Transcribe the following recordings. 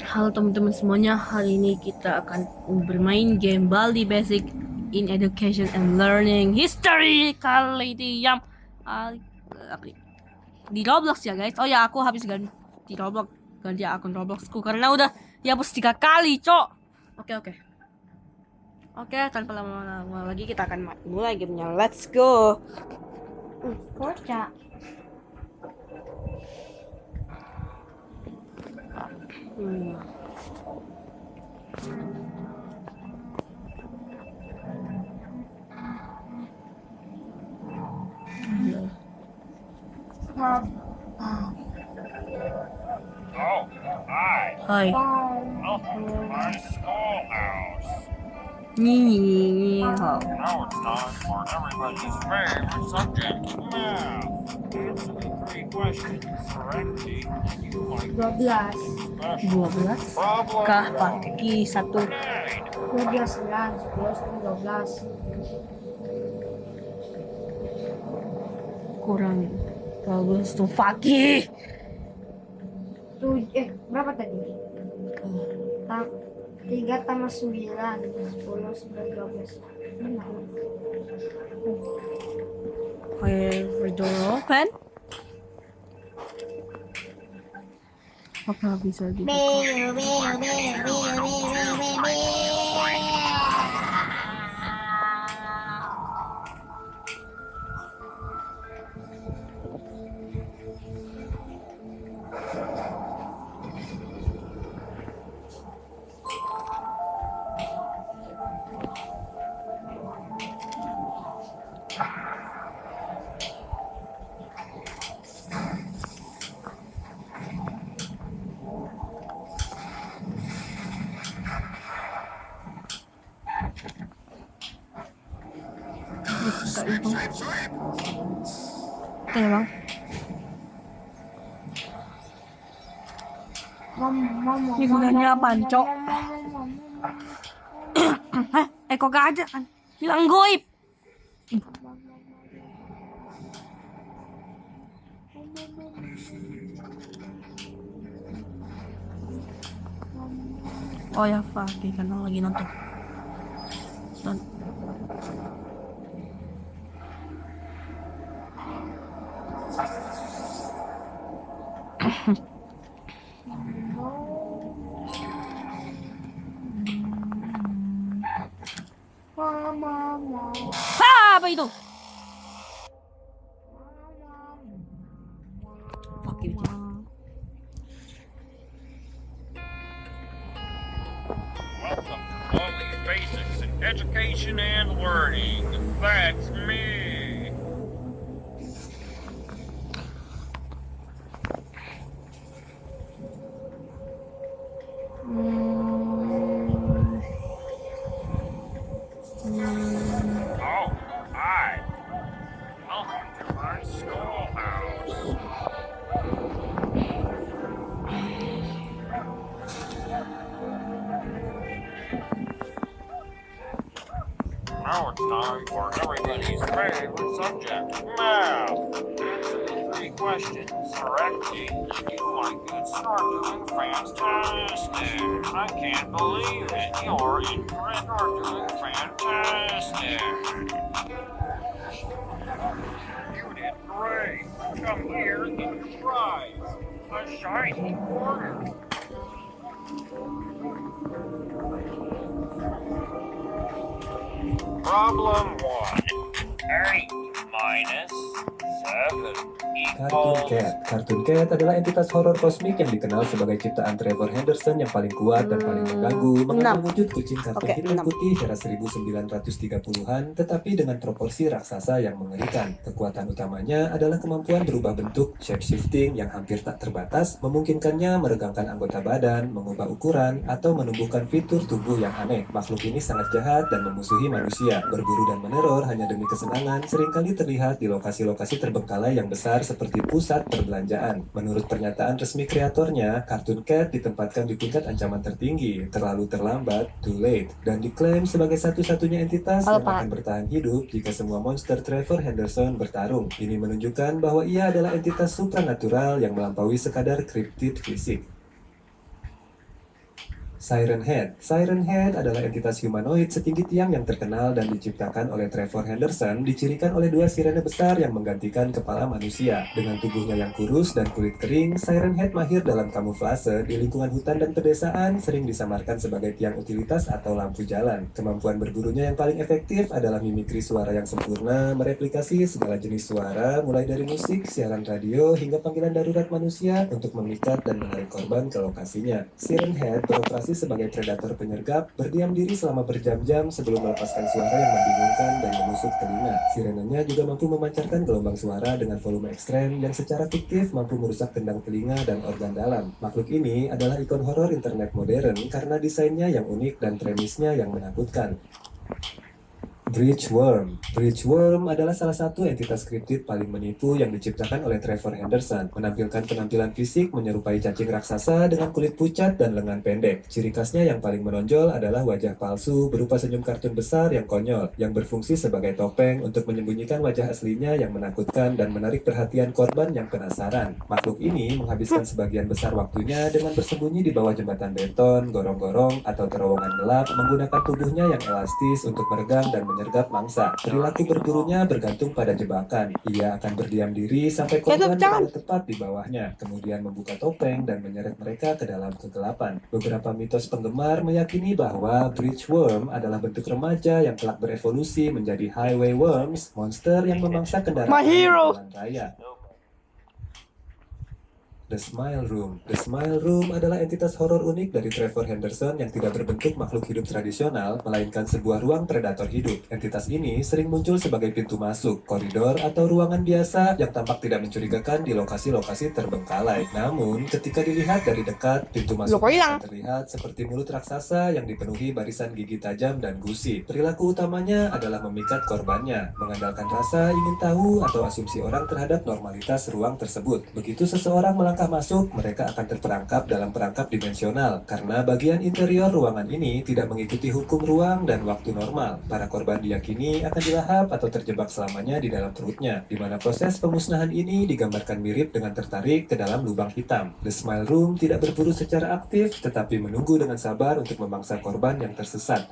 Halo teman-teman semuanya, hari ini kita akan bermain game Baldi Basic in Education and Learning History kali ini yang di Roblox ya guys. Oh ya, aku habis ganti Roblox, ganti akun Robloxku karena udah dihapus 3 kali, cok. Oke, tanpa lama-lama lagi kita akan mulai gamenya. Let's go. Kocak. Oh, hi. Hai. Welcome to my schoolhouse. Hao. Now it's time for everybody's favorite subject, math. Answer the 3 questions correctly, and you might 12 special. 12 Problem kah 1. pakai 1 Nine. 12 yan, 10 dan 12 kurang 12 tuh fakih. berapa tadi? 3 tambah 9 10, 11, 12 benar. Okay, we door open. Apa bisa dibuka? Oke ya bang. Ini gunanya apaan, Cok? Kok gak ada kan? Hilang goib. Oh ya, Fakih kan lagi nonton. Apa itu? Fakih. Welcome to all these basics in education and learning. That's me. Oh, hi. Welcome to my schoolhouse. Now it's time for everybody's favorite subject, math. Answer the 3 questions correctly, and you might get start doing fantastic. I can't believe it. You're incorrect or doing fantastic. You did great. Come here and get your prize. A shiny quarter. Problem 1. 8 minus 7 Cartoon equals... Cat. Cartoon Cat adalah entitas horor kosmik yang dikenal sebagai ciptaan Trevor Henderson yang paling kuat dan paling mengganggu, mengambil wujud kucing kartun Oke, hitam 6. putih era 1930-an, tetapi dengan proporsi raksasa yang mengerikan. Kekuatan utamanya adalah kemampuan berubah bentuk, shape-shifting yang hampir tak terbatas, memungkinkannya meregangkan anggota badan, mengubah ukuran, atau menumbuhkan fitur tubuh yang aneh. Makhluk ini sangat jahat dan memusuhi manusia. Berburu dan meneror hanya demi kesenangan seringkali terlihat di lokasi-lokasi terbengkalai yang besar seperti pusat perbelanjaan. Menurut pernyataan resmi kreatornya, Cartoon Cat ditempatkan di tingkat ancaman tertinggi, terlalu terlambat, too late, dan diklaim sebagai satu-satunya entitas yang akan bertahan hidup jika semua monster Trevor Henderson bertarung. Ini menunjukkan bahwa ia adalah entitas supranatural yang melampaui sekadar kriptid fisik. Siren Head. Siren Head adalah entitas humanoid setinggi tiang yang terkenal dan diciptakan oleh Trevor Henderson, dicirikan oleh dua sirene besar yang menggantikan kepala manusia. Dengan tubuhnya yang kurus dan kulit kering, Siren Head mahir dalam kamuflase di lingkungan hutan dan pedesaan, sering disamarkan sebagai tiang utilitas atau lampu jalan. Kemampuan berburunya yang paling efektif adalah mimikri suara yang sempurna, mereplikasi segala jenis suara, mulai dari musik, siaran radio, hingga panggilan darurat manusia untuk memikat dan menarik korban ke lokasinya. Siren Head beroperasi sebagai predator penyergap, berdiam diri selama berjam-jam sebelum melepaskan suara yang membingungkan dan menusuk telinga. Sirenenya juga mampu memancarkan gelombang suara dengan volume ekstrem yang secara fiktif mampu merusak kendang telinga dan organ dalam. Makhluk ini adalah ikon horor internet modern karena desainnya yang unik dan premisnya yang menakutkan. Bridgeworm. Bridgeworm adalah salah satu entitas kriptid paling menipu yang diciptakan oleh Trevor Henderson. Menampilkan penampilan fisik menyerupai cacing raksasa dengan kulit pucat dan lengan pendek. Ciri khasnya yang paling menonjol adalah wajah palsu berupa senyum kartun besar yang konyol, yang berfungsi sebagai topeng untuk menyembunyikan wajah aslinya yang menakutkan dan menarik perhatian korban yang penasaran. Makhluk ini menghabiskan sebagian besar waktunya dengan bersembunyi di bawah jembatan beton, gorong-gorong, atau terowongan gelap, menggunakan tubuhnya yang elastis untuk meregang dan menyergap mangsa. Perilaku berburunya bergantung pada jebakan. Ia akan berdiam diri sampai korban berada tepat di bawahnya, kemudian membuka topeng dan menyeret mereka ke dalam kegelapan. Beberapa mitos penggemar meyakini bahwa Bridgeworm adalah bentuk remaja yang kelak berevolusi menjadi Highway Worms, monster yang memangsa kendaraan di jalan raya. The Smile Room. The Smile Room adalah entitas horor unik dari Trevor Henderson yang tidak berbentuk makhluk hidup tradisional, melainkan sebuah ruang predator hidup. Entitas ini sering muncul sebagai pintu masuk, koridor, atau ruangan biasa yang tampak tidak mencurigakan di lokasi-lokasi terbengkalai. Namun, ketika dilihat dari dekat, pintu masuk bisa terlihat seperti mulut raksasa yang dipenuhi barisan gigi tajam dan gusi. Perilaku utamanya adalah memikat korbannya, mengandalkan rasa ingin tahu atau asumsi orang terhadap normalitas ruang tersebut. Begitu seseorang masuk, mereka akan terperangkap dalam perangkap dimensional karena bagian interior ruangan ini tidak mengikuti hukum ruang dan waktu normal. Para korban diyakini akan dilahap atau terjebak selamanya di dalam perutnya, di mana proses pemusnahan ini digambarkan mirip dengan tertarik ke dalam lubang hitam. The Smile Room tidak berburu secara aktif, tetapi menunggu dengan sabar untuk memangsa korban yang tersesat.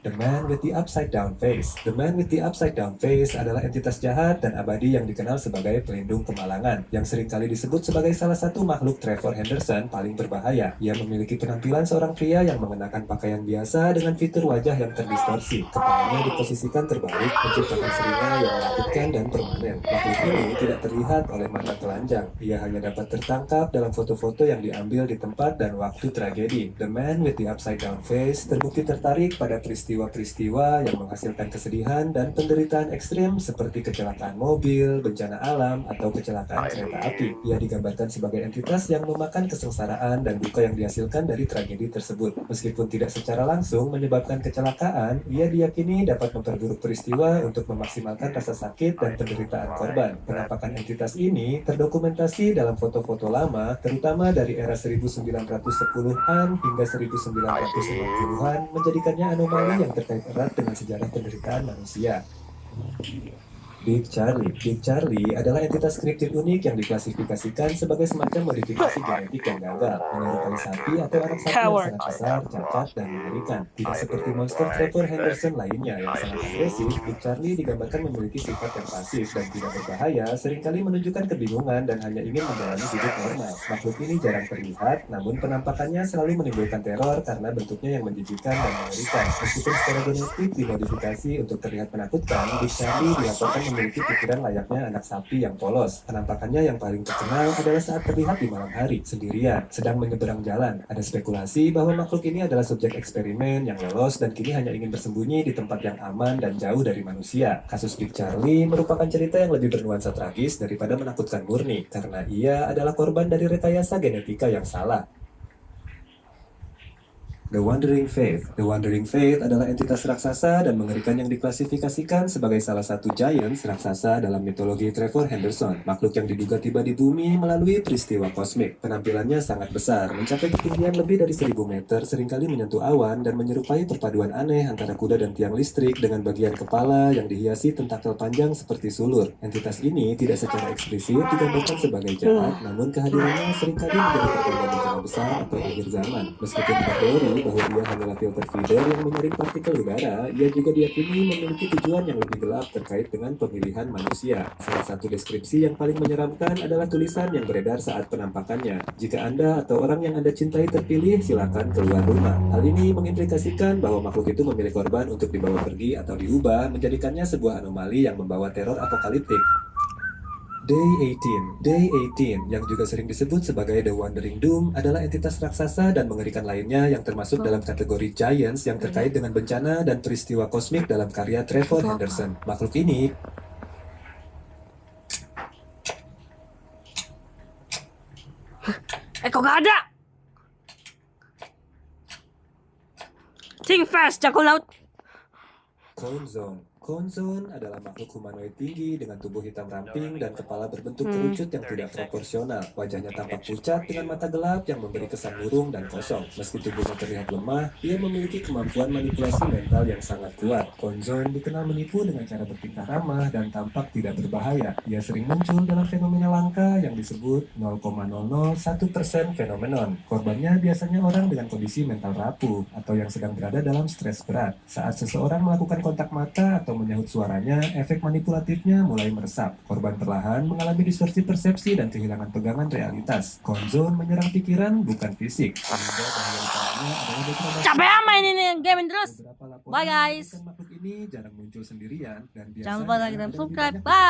The Man with the Upside Down Face. The Man with the Upside Down Face adalah entitas jahat dan abadi yang dikenal sebagai pelindung kemalangan, yang seringkali disebut sebagai salah satu makhluk Trevor Henderson paling berbahaya. Ia memiliki penampilan seorang pria yang mengenakan pakaian biasa dengan fitur wajah yang terdistorsi. Kepalanya diposisikan terbalik, menciptakan seringai yang menakutkan dan permanen. Makhluk ini tidak terlihat oleh mata telanjang. Ia hanya dapat tertangkap dalam foto-foto yang diambil di tempat dan waktu tragedi. The Man with the Upside Down Face terbukti tertarik pada peristiwa yang menghasilkan kesedihan dan penderitaan ekstrim seperti kecelakaan mobil, bencana alam, atau kecelakaan kereta api. Ia digambarkan sebagai entitas yang memakan kesengsaraan dan duka yang dihasilkan dari tragedi tersebut. Meskipun tidak secara langsung menyebabkan kecelakaan, ia diyakini dapat memperburuk peristiwa untuk memaksimalkan rasa sakit dan penderitaan korban. Penampakan entitas ini terdokumentasi dalam foto-foto lama, terutama dari era 1910-an hingga 1950-an, menjadikannya anomali yang terkait erat dengan sejarah penderitaan manusia. Big Charlie. Big Charlie adalah entitas kriptid unik yang diklasifikasikan sebagai semacam modifikasi genetik yang gagal, menyerupai sapi atau anak sapi yang sangat besar, cacat, dan mengerikan. Tidak seperti monster Trevor Henderson lainnya yang sangat agresif, Big Charlie digambarkan memiliki sifat yang pasif dan tidak berbahaya, seringkali menunjukkan kebingungan dan hanya ingin menjalani hidup normal. Makhluk ini jarang terlihat, namun penampakannya selalu menimbulkan teror karena bentuknya yang menjijikkan dan mengerikan. Meskipun secara genetik dimodifikasi untuk terlihat menakutkan, Big Charlie dilaporkan memiliki pikiran layaknya anak sapi yang polos. Penampakannya yang paling terkenal adalah saat terlihat di malam hari, sendirian, sedang menyeberang jalan. Ada spekulasi bahwa makhluk ini adalah subjek eksperimen yang lolos dan kini hanya ingin bersembunyi di tempat yang aman dan jauh dari manusia. Kasus Big Charlie merupakan cerita yang lebih bernuansa tragis daripada menakutkan murni, karena ia adalah korban dari rekayasa genetika yang salah. The Wandering Faith. The Wandering Faith adalah entitas raksasa dan mengerikan yang diklasifikasikan sebagai salah satu giants raksasa dalam mitologi Trevor Henderson, makhluk yang diduga tiba di bumi melalui peristiwa kosmik. Penampilannya sangat besar, mencapai ketinggian lebih dari 1000 meter, seringkali menyentuh awan dan menyerupai perpaduan aneh antara kuda dan tiang listrik dengan bagian kepala yang dihiasi tentakel panjang seperti sulur. Entitas ini tidak secara eksplisit digambarkan sebagai jahat, namun kehadirannya seringkali menjadi pertanda bencana besar atau akhir zaman. Meskipun ada teori bahwa ia hanyalah filter feeder yang menyaring partikel udara, ia juga diyakini memiliki tujuan yang lebih gelap terkait dengan pemilihan manusia. Salah satu deskripsi yang paling menyeramkan adalah tulisan yang beredar saat penampakannya. Jika Anda atau orang yang Anda cintai terpilih, silakan keluar rumah. Hal ini mengimplikasikan bahwa makhluk itu memilih korban untuk dibawa pergi atau diubah, menjadikannya sebuah anomali yang membawa teror apokaliptik. Day 18. Day 18, yang juga sering disebut sebagai The Wandering Doom, adalah entitas raksasa dan mengerikan lainnya yang termasuk dalam kategori giants yang terkait dengan bencana dan peristiwa kosmik dalam karya Trevor Henderson. Makhluk ini Kok gak ada? Think fast, jago laut. Konzon. Konzon adalah makhluk humanoid tinggi dengan tubuh hitam ramping dan kepala berbentuk kerucut yang tidak proporsional. Wajahnya tampak pucat dengan mata gelap yang memberi kesan murung dan kosong. Meski tubuhnya terlihat lemah, ia memiliki kemampuan manipulasi mental yang sangat kuat. Konzon dikenal menipu dengan cara bertingkah ramah dan tampak tidak berbahaya. Ia sering muncul dalam fenomena langka yang disebut 0,001% fenomenon. Korbannya biasanya orang dengan kondisi mental rapuh atau yang sedang berada dalam stres berat. Saat seseorang melakukan kontak mata atau menyahut suaranya, efek manipulatifnya mulai meresap. Korban perlahan mengalami distorsi persepsi dan kehilangan pegangan realitas. Konzon menyerang pikiran, bukan fisik. Sehingga bahaya utamanya adalah degradasi. Capek main ini game terus. Beberapa laporan Bye, guys. menyebutkan makhluk ini jarang muncul sendirian dan Jangan lupa like dan biasanya ada lebih subscribe. banyak Bye.